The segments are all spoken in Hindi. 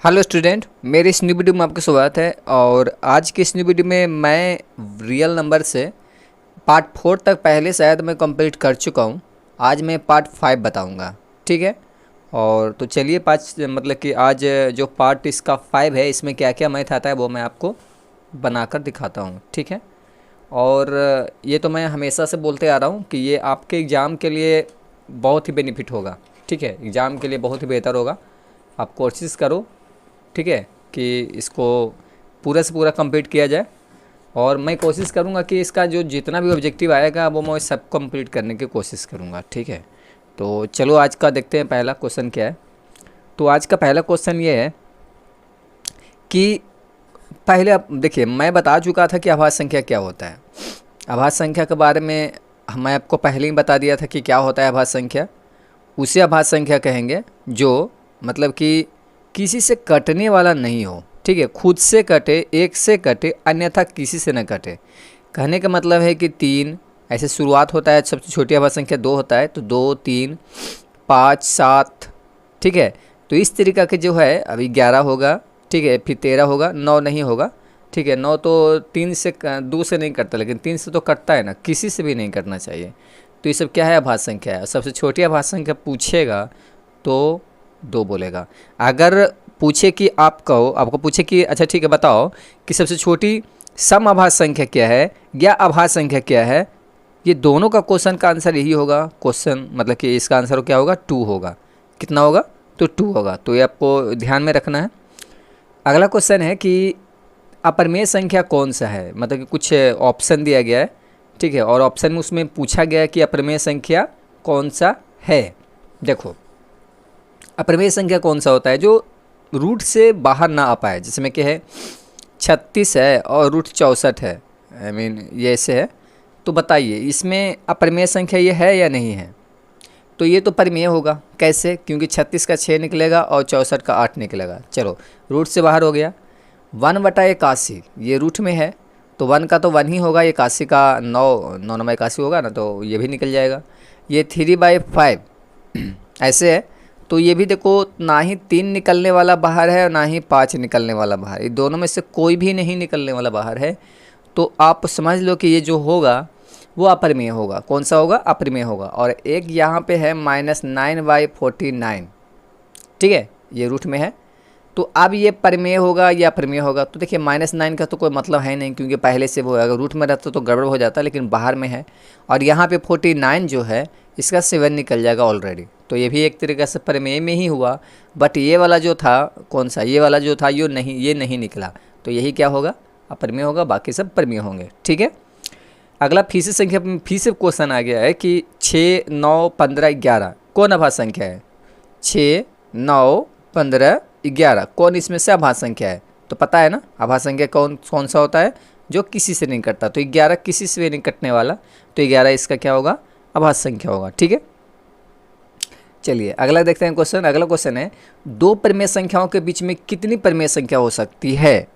हेलो स्टूडेंट, मेरे इस न्यू वीडियो में आपका स्वागत है। और आज के इस न्यू वीडियो में मैं रियल नंबर से पार्ट 4 तक पहले शायद मैं कंप्लीट कर चुका हूँ। आज मैं पार्ट 5 बताऊँगा, ठीक है। और तो चलिए पाँच मतलब कि आज जो पार्ट इसका 5 है, इसमें क्या क्या मैथ आता है वो मैं आपको बनाकर दिखाता हूँ, ठीक है। और ये तो मैं हमेशा से बोलते आ रहा हूँ कि ये आपके एग्ज़ाम के लिए बहुत ही बेनिफिट होगा, ठीक है। एग्ज़ाम के लिए बहुत ही बेहतर होगा। आप कोशिश करो, ठीक है, कि इसको पूरा से पूरा कंप्लीट किया जाए। और मैं कोशिश करूँगा कि इसका जो जितना भी ऑब्जेक्टिव आएगा वो मैं सब कंप्लीट करने की कोशिश करूँगा, ठीक है। तो चलो आज का देखते हैं पहला क्वेश्चन क्या है। तो आज का पहला क्वेश्चन ये है कि पहले आप देखिए, मैं बता चुका था कि आभाज्य संख्या क्या होता है। आभाज्य संख्या के बारे में मैं आपको पहले ही बता दिया था कि क्या होता है आभाज्य संख्या। उसे आभाज्य संख्या कहेंगे जो मतलब कि किसी से कटने वाला नहीं हो, ठीक है। खुद से कटे, एक से कटे, अन्यथा किसी से न कटे। कहने का मतलब है कि 3 ऐसे शुरुआत होता है। सबसे छोटी आभाज्य संख्या 2 होता है, तो 2, 3, 5, 7, ठीक है। तो इस तरीक़ा के जो है अभी 11 होगा, ठीक है, फिर 13 होगा, 9 नहीं होगा, ठीक है। 9 तो 3 से 2 से नहीं कटता, लेकिन 3 से तो कटता है ना, किसी से भी नहीं कटना चाहिए। तो ये सब क्या है, आभाज्य संख्या है। सबसे छोटी आभाज्य संख्या पूछेगा तो 2 बोलेगा। अगर पूछे कि आपको पूछे कि अच्छा ठीक है बताओ कि सबसे छोटी सम आभाज्य संख्या क्या है या आभाज्य संख्या क्या है, ये दोनों का क्वेश्चन का आंसर यही होगा। क्वेश्चन मतलब कि इसका आंसर क्या होगा, 2 होगा। कितना होगा, तो 2 होगा। तो ये आपको ध्यान में रखना है। अगला क्वेश्चन है कि अपरिमेय संख्या कौन सा है, मतलब कि कुछ ऑप्शन दिया गया है, ठीक है। और ऑप्शन में उसमें पूछा गया है कि अपरिमेय संख्या कौन सा है। देखो, अपरिमेय संख्या कौन सा होता है, जो रूट से बाहर ना आ पाए। जैसे में क्या है, 36 है और रूट 64 है, ये ऐसे है। तो बताइए इसमें अपरिमेय संख्या ये है या नहीं है। तो ये तो परिमेय होगा। कैसे, क्योंकि 36 का 6 निकलेगा और 64 का 8 निकलेगा। चलो, रूट से बाहर हो गया। 1/81 ये रूट में है, तो 1 का तो 1 ही होगा, 81 का 9 9 81 होगा ना, तो ये भी निकल जाएगा। ये 3/5 ऐसे है। तो ये भी देखो, ना ही 3 निकलने वाला बाहर है और ना ही 5 निकलने वाला बाहर, ये दोनों में से कोई भी नहीं निकलने वाला बाहर है। तो आप समझ लो कि ये जो होगा वो अपरिमेय होगा। कौन सा होगा, अपरिमेय होगा। और एक यहाँ पे है -9/49, ठीक है, ये रूट में है। तो अब ये परिमेय होगा या अपरिमेय होगा। तो देखिए -9 का तो कोई मतलब है नहीं, क्योंकि पहले से वो अगर रूट में रहता तो गड़बड़ हो जाता, लेकिन बाहर में है। और यहाँ पे 49 जो है इसका 7 निकल जाएगा ऑलरेडी। तो ये भी एक तरीके से परिमेय में ही हुआ। बट ये वाला जो था, कौन सा, ये वाला जो था ये नहीं निकला। तो यही क्या होगा, अपरिमेय होगा, बाकी सब परिमेय होंगे, ठीक है। अगला फी से संख्या, फी से क्वेश्चन आ गया है कि 6, 9, 15, 11 कौन आभाज्य संख्या है। 6, 9, 15, 11 कौन इसमें से आभाज्य संख्या है। तो पता है ना आभाज्य संख्या कौन सा होता है, जो किसी से नहीं कटता। तो 11 किसी से भी नहीं कटने वाला, तो 11 इसका क्या होगा, आभाज्य संख्या होगा, ठीक है। चलिए अगला देखते हैं क्वेश्चन। अगला क्वेश्चन है, 2 परिमेय संख्याओं के बीच में कितनी परिमेय संख्या हो सकती है।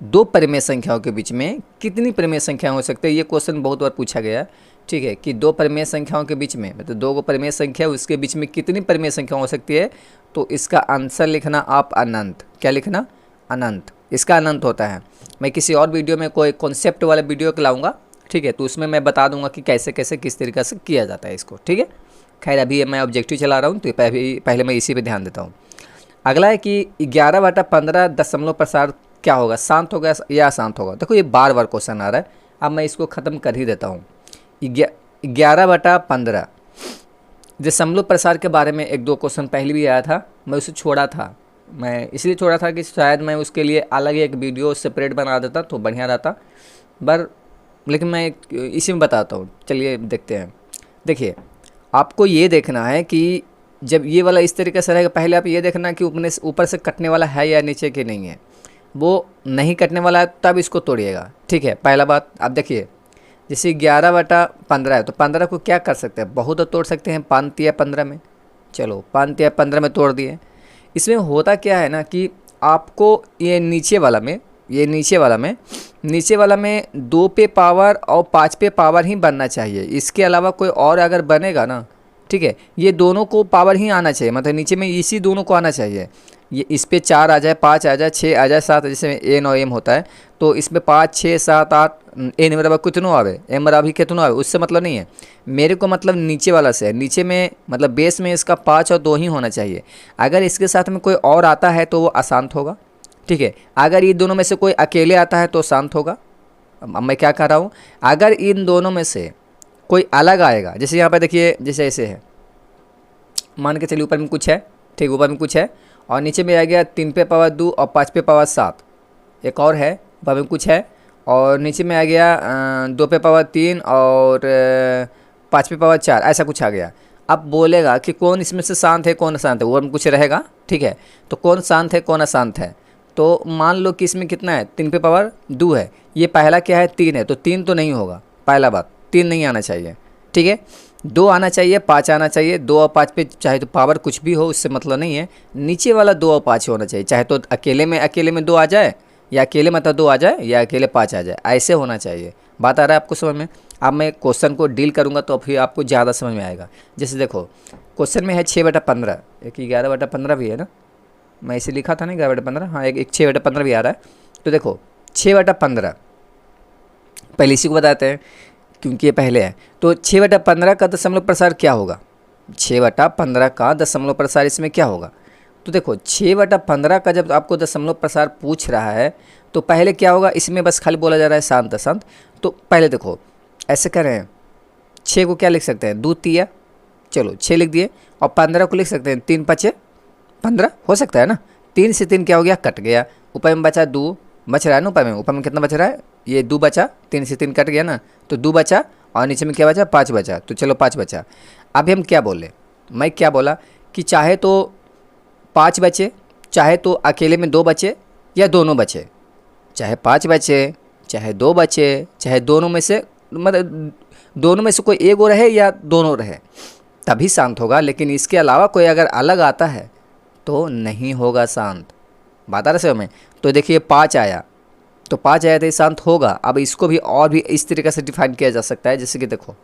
2 परिमेय संख्याओं के बीच में कितनी परिमेय संख्या हो सकती है, ये क्वेश्चन बहुत बार पूछा गया, ठीक है। कि 2 परिमेय संख्याओं के बीच में, मतलब 2 परिमेय संख्या, उसके बीच में कितनी परिमेय संख्या हो सकती है। तो इसका आंसर लिखना आप अनंत। क्या लिखना, अनंत। इसका अनंत होता है। मैं किसी और वीडियो में कोई कॉन्सेप्ट वाला वीडियो लाऊंगा, ठीक है, तो उसमें मैं बता दूंगा कि कैसे कैसे किस तरीके से किया जाता है इसको, ठीक है। खैर अभी मैं ऑब्जेक्टिव चला रहा हूँ, तो पहले मैं इसी पे ध्यान देता हूँ। अगला है कि 11/15 दशमलव प्रसार क्या होगा, शांत होगा या अशांत होगा। देखो ये बार बार क्वेश्चन आ रहा है, अब मैं इसको ख़त्म कर ही देता हूँ। 11/15 दशमलव प्रसार के बारे में 1-2 क्वेश्चन पहले भी आया था, मैं उसे छोड़ा था। मैं इसलिए छोड़ा था कि शायद मैं उसके लिए अलग एक वीडियो सेपरेट बना देता तो बढ़िया रहता, लेकिन मैं इसी में बताता हूँ। चलिए देखते हैं। देखिए, आपको ये देखना है कि जब ये वाला इस तरीके से रहेगा, पहले आप ये देखना कि ऊपर से कटने वाला है या नीचे के नहीं है। वो नहीं कटने वाला है तब इसको तोड़िएगा, ठीक है। पहला बात आप देखिए, जैसे 11/15 है, तो 15 को क्या कर सकते हैं, बहुत तोड़ सकते हैं 5 या 15 में। चलो 5 या 15 में तोड़ दिए। इसमें होता क्या है ना कि आपको ये नीचे वाला में 2 पे पावर और 5 पे पावर ही बनना चाहिए। इसके अलावा कोई और अगर बनेगा ना, ठीक है, ये दोनों को पावर ही आना चाहिए, मतलब नीचे में इसी दोनों को आना चाहिए। ये इस पे 4 आ जाए, 5 आ जाए, 6 आ जाए, 7, जैसे एन और एम होता है, तो इसमें 5, 6, 7, 8 एन बराबर कितनों आवे, एम बराबर ही कितनों आवे, उससे मतलब नहीं है मेरे को, मतलब नीचे वाला से है। नीचे में मतलब बेस में इसका 5 और 2 ही होना चाहिए। अगर इसके साथ में कोई और आता है तो वो अशांत होगा, ठीक है। अगर ये दोनों में से कोई अकेले आता है तो शांत होगा। अब मैं क्या कर रहा हूँ, अगर इन दोनों में से कोई अलग आएगा, जैसे यहाँ पर देखिए, जैसे ऐसे है, मान के चलिए ऊपर में कुछ है, ठीक, ऊपर में कुछ है और नीचे में आ गया 3 पे पावर 2 और 5 पे पावर 7, एक और है, ऊपर में कुछ है और नीचे में आ गया 2 पे पावर 3 और 5 पे पावर 4, ऐसा कुछ आ गया। अब बोलेगा कि कौन इसमें से शांत है, कौन अशांत है, ऊपर में कुछ रहेगा, ठीक है। तो कौन शांत है, कौन अशांत है, तो मान लो कि इसमें कितना है, 3 पे पावर 2 है, ये पहला क्या है, 3 है, तो 3 तो नहीं होगा, पहला बात 3 नहीं आना चाहिए, ठीक है। 2 आना चाहिए, 5 आना चाहिए, 2 और 5 पे चाहे तो पावर कुछ भी हो, उससे मतलब नहीं है, नीचे वाला 2 और 5 होना चाहिए, चाहे तो अकेले में 2 आ जाए, या अकेले मतलब 2 आ जाए, या अकेले 5 आ जाए, ऐसे होना चाहिए। बात आ रहा है आपको समझ में। अब मैं क्वेश्चन को डील करूँगा तो फिर आपको ज़्यादा समझ में आएगा। जैसे देखो क्वेश्चन में है 6/15, एक 11/15 भी है ना, मैं इसे लिखा था ना 11/15, हाँ एक 6/15 भी आ रहा है। तो देखो 6/15 पहले इसी को बताते हैं क्योंकि ये पहले है। तो 6/15 का दशमलव प्रसार क्या होगा, 6/15 का दशमलव प्रसार इसमें क्या होगा। तो देखो 6/15 का जब आपको दशमलव प्रसार पूछ रहा है तो पहले क्या होगा, इसमें बस खाली बोला जा रहा है शांत अशांत। तो पहले देखो ऐसे कर रहे हैं, 6 को क्या लिख सकते हैं, 2 तिया, चलो 6 लिख दिए, और 15 को लिख सकते हैं 3 5 15, हो सकता है ना। 3 से 3 क्या हो गया, कट गया, ऊपर में बचा 2, बच रहा है ना, ऊपर में कितना बच रहा है, ये 2 बचा, 3 से 3 कट गया ना, तो 2 बचा और नीचे में क्या बचा, 5 बचा, तो चलो 5 बचा। अभी हम क्या बोले, मैं क्या बोला कि चाहे तो 5 बचे, चाहे तो अकेले में 2 बचे, या दोनों बचे, चाहे 5 बचे, चाहे 2 बचे, चाहे दोनों में से, मतलब दोनों में से कोई एक रहे या दोनों रहे, तभी शांत होगा। लेकिन इसके अलावा कोई अगर अलग आता है तो नहीं होगा शांत। बात आ रहा है में। तो देखिए 5 आया, तो 5 आया तो ये शांत होगा। अब इसको भी और भी इस तरीके से डिफाइन किया जा सकता है, जैसे कि देखो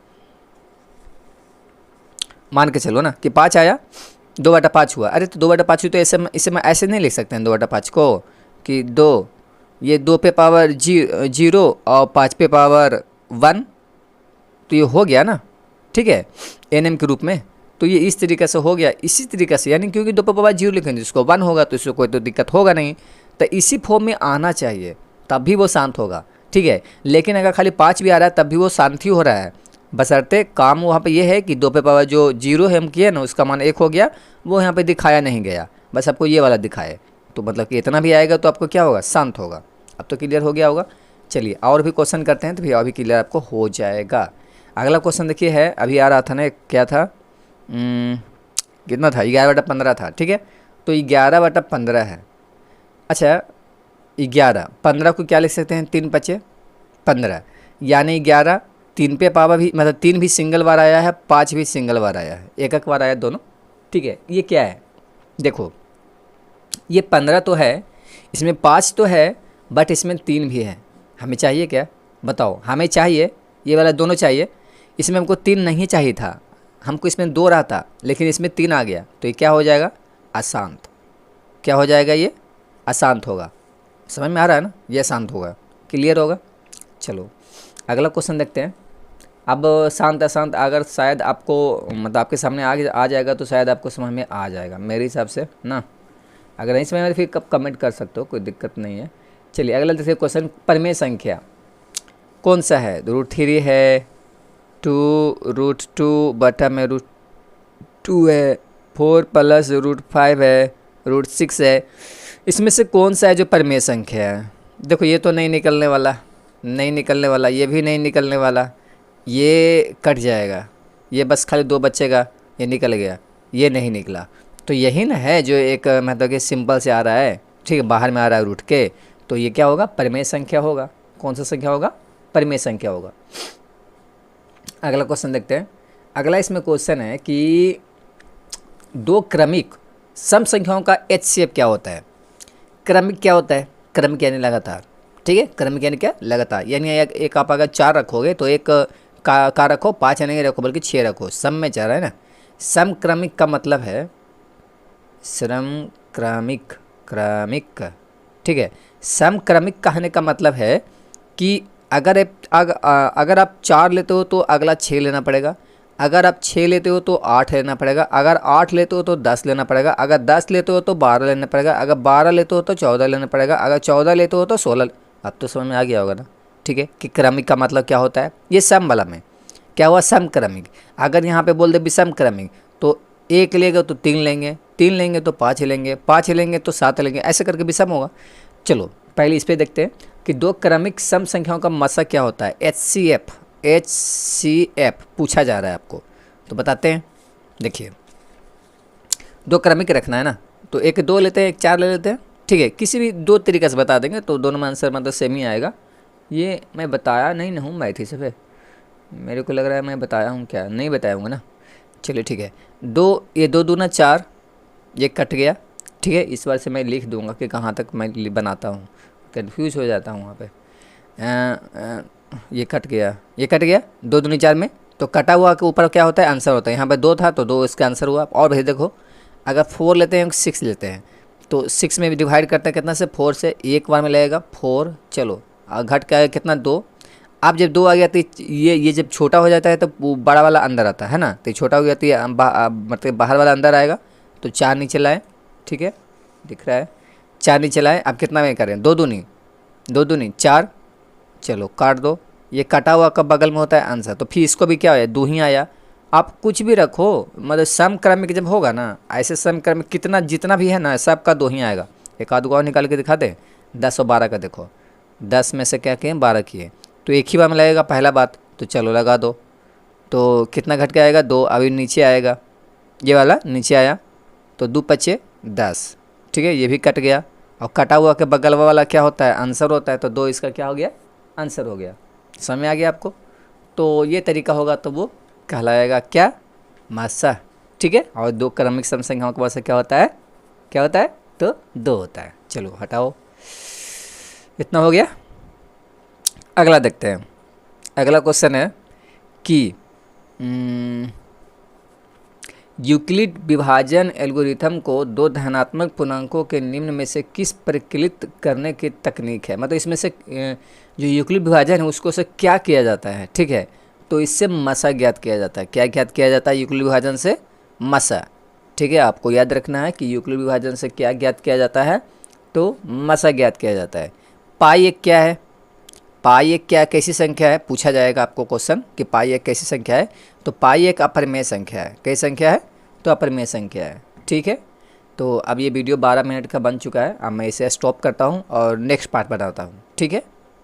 मान के चलो ना कि 5 आया, 2/5 हुआ, अरे तो 2/5 हुई तो इसे मैं ऐसे नहीं लिख सकते हैं 2/5 को कि 2, ये 2 पे पावर 0 और 5 पे पावर 1, तो ये हो गया ना, ठीक है, NM के रूप में। तो ये इस तरीके से हो गया, इसी तरीके से, यानी क्योंकि 2 पे पावर 0 लिखेंगे जिसको 1 होगा तो इसको कोई तो दिक्कत होगा नहीं, तो इसी फॉर्म में आना चाहिए तभी वो शांत होगा, ठीक है। लेकिन अगर खाली 5 भी आ रहा है तब भी वो शांति हो रहा है, बशर्ते काम वहाँ पे ये है कि 2 पे पावर जो 0 है हम किए ना, उसका मान 1 हो गया, वो यहाँ पे दिखाया नहीं गया, बस आपको ये वाला दिखाए, तो मतलब कि इतना भी आएगा तो आपको क्या होगा, शांत होगा। अब तो क्लियर हो गया होगा। चलिए और भी क्वेश्चन करते हैं तो फिर और भी क्लियर आपको हो जाएगा। अगला क्वेश्चन देखिए है, अभी आ रहा था ना, क्या था, कितना था, 11/15 था, ठीक है। तो 11/15 है, अच्छा 11, 15 को क्या लिख सकते हैं, 3 5 15, यानी 11, 3 पे पावर भी, मतलब 3 भी सिंगल बार आया है, 5 भी सिंगल बार आया है, एक बार आया दोनों, ठीक है। ये क्या है, देखो ये 15 तो है, इसमें 5 तो है, बट इसमें 3 भी है। हमें चाहिए क्या, बताओ, हमें चाहिए ये वाला दोनों चाहिए, इसमें हमको 3 नहीं चाहिए था, हमको इसमें 2 रहा था, लेकिन इसमें 3 आ गया, तो ये क्या हो जाएगा, अशांत। क्या हो जाएगा, ये अशांत होगा। समझ में आ रहा है ना, ये अशांत होगा, क्लियर होगा। चलो अगला क्वेश्चन देखते हैं। अब शांत अशांत अगर शायद आपको, मतलब आपके सामने आ जाएगा तो शायद आपको समझ में आ जाएगा मेरे हिसाब से ना। अगर नहीं समझ में फिर कब कमेंट कर सकते हो, कोई दिक्कत नहीं है। चलिए अगला देखिए क्वेश्चन, परिमेय संख्या कौन सा है, √3 है, 2√2 बटा में √2 है, 4 + √5 है, √6 है, इसमें से कौन सा है जो परिमेय संख्या है। देखो ये तो नहीं निकलने वाला, नहीं निकलने वाला, ये भी नहीं निकलने वाला, ये कट जाएगा, ये बस खाली 2 बचेगा, ये निकल गया, ये नहीं निकला। तो यही ना है जो एक मतलब कि सिंपल से आ रहा है, ठीक है, बाहर में आ रहा है रूट के, तो ये क्या होगा, परिमेय संख्या होगा। कौन सा संख्या होगा, परिमेय संख्या होगा। अगला क्वेश्चन देखते हैं। अगला इसमें क्वेश्चन है कि 2 क्रमिक सम संख्याओं का HCF क्या होता है। क्रमिक क्या होता है, क्रमिक यानी लगातार, ठीक है, क्रमिक यानी क्या, लगातार, यानी एक आप अगर 4 रखोगे तो एक का रखो, 5 नहीं रखो बल्कि 6 रखो, सम में 4 है ना। सम क्रमिक का मतलब है, सम क्रमिक, क्रमिक, ठीक है। समक्रमिक कहने का मतलब है कि अगर आप 4 लेते हो तो अगला 6 लेना पड़ेगा, अगर आप 6 लेते हो तो 8 लेना पड़ेगा, अगर 8 लेते हो तो 10 लेना पड़ेगा, अगर 10 लेते हो तो 12 लेना पड़ेगा, अगर 12 लेते हो तो 14 लेना पड़ेगा, अगर 14 लेते हो तो 16। अब तो समझ में आ गया होगा ना, ठीक है, कि क्रमिक का मतलब क्या होता है। ये सम वाला में क्या हुआ, समक्रमिक। अगर यहाँ पे बोल दे विषम क्रमिक तो 1 लेगा तो 3 लेंगे, 3 लेंगे तो 5 लेंगे, 5 लेंगे तो 7 लेंगे, ऐसे करके विषम होगा। चलो पहले इस पे देखते हैं कि दो क्रमिक सम संख्याओं का मसा क्या होता है। HCF पूछा जा रहा है आपको, तो बताते हैं। देखिए, दो क्रमिक रखना है ना, तो एक 2 लेते हैं, एक 4 ले लेते हैं, ठीक है। किसी भी 2 तरीके से बता देंगे तो दोनों में आंसर मतलब सेम ही आएगा। ये मैं बताया नहीं हूँ मैथ ही से, मेरे को लग रहा है मैं बताया हूँ, क्या नहीं बताया हूँ ना। चलिए ठीक है, 2 ये 2 दूना 4, ये कट गया, ठीक है। इस बार से मैं लिख दूंगा कि कहाँ तक मैं बनाता हूँ, कंफ्यूज हो जाता हूँ वहाँ पे। ये कट गया, ये कट गया, 2 दूनी 4 में, तो कटा हुआ के ऊपर क्या होता है, आंसर होता है। यहाँ पे 2 था तो 2 इसका आंसर हुआ। और भाई देखो, अगर 4 लेते हैं 6 लेते हैं तो 6 में भी डिवाइड करते हैं कितना से, 4 से, एक बार में लगेगा 4। चलो घट का है कितना, 2। अब जब 2 आ गया तो ये जब छोटा हो जाता है तो बड़ा वाला अंदर आता है ना, तो छोटा हो गया तो ये मतलब बाहर वाला अंदर आएगा, तो 4 नीचे लाए, ठीक है, दिख रहा है 4 नीचे लाए। अब कितना में करें, 2 दूनी 4, चलो काट दो। ये कटा हुआ कब बगल में होता है, आंसर। तो फिर इसको भी क्या है, 2 ही आया। आप कुछ भी रखो, मतलब समक्रमिक जब होगा ना, ऐसे समक्रमिक कितना जितना भी है ना सबका 2 ही आएगा। एक आध गो निकाल के दिखा दे, 10 और 12 का देखो, 10 में से क्या किए, 12 किए, तो एक ही बार में लगेगा पहला बात। तो चलो लगा दो, तो कितना घट के आएगा, 2। अभी नीचे आएगा, ये वाला नीचे आया, तो 2 पचे 10, ठीक है, ये भी कट गया। और कटा हुआ के बगल वाला क्या होता है, आंसर होता है, तो 2 इसका क्या हो गया, आंसर हो गया। समझ में आ गया आपको। तो ये तरीका होगा तो वो कहलाएगा क्या, मासा, ठीक है। और 2 क्रमिक सम संख्याओं के पास क्या होता है, क्या होता है, तो 2 होता है। चलो हटाओ, इतना हो गया। अगला देखते हैं। अगला क्वेश्चन है कि यूक्लिड विभाजन एल्गोरिथम को 2 धनात्मक पूर्णांकों के निम्न में से किस परिकलित करने की तकनीक है। मतलब इसमें से जो यूक्लिड विभाजन है उसको से क्या किया जाता है, ठीक है। तो इससे मसा ज्ञात किया जाता है। क्या ज्ञात किया जाता है यूक्लिड विभाजन से, मसा, ठीक है। आपको याद रखना है कि यूक्लिड विभाजन से क्या ज्ञात किया जाता है, तो मसा ज्ञात किया जाता है। पाई एक क्या है, पाई एक क्या कैसी संख्या है, पूछा जाएगा आपको क्वेश्चन कि पाई एक कैसी संख्या है। तो पाई एक अपरिमेय संख्या है। कैसी संख्या है, तो अपरिमेय संख्या है, ठीक है। तो अब ये वीडियो 12 मिनट का बन चुका है, अब मैं इसे स्टॉप करता हूँ और नेक्स्ट पार्ट बनाता हूँ, ठीक है।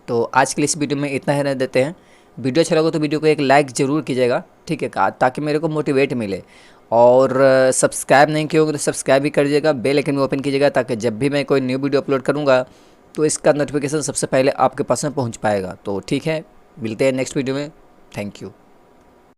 तो आज के लिए इस वीडियो में इतना ही रहने देते हैं। वीडियो अच्छा लगा तो वीडियो को एक लाइक ज़रूर कीजिएगा, ठीक है, ताकि मेरे को मोटिवेट मिले। और सब्सक्राइब नहीं किए होंगे तो सब्सक्राइब भी कर दीजिएगा, बेल आइकन भी ओपन कीजिएगा, ताकि जब भी मैं कोई न्यू वीडियो अपलोड करूँगा तो इसका नोटिफिकेशन सबसे पहले आपके पास में पहुँच पाएगा। तो ठीक है, मिलते हैं नेक्स्ट वीडियो में। Thank you.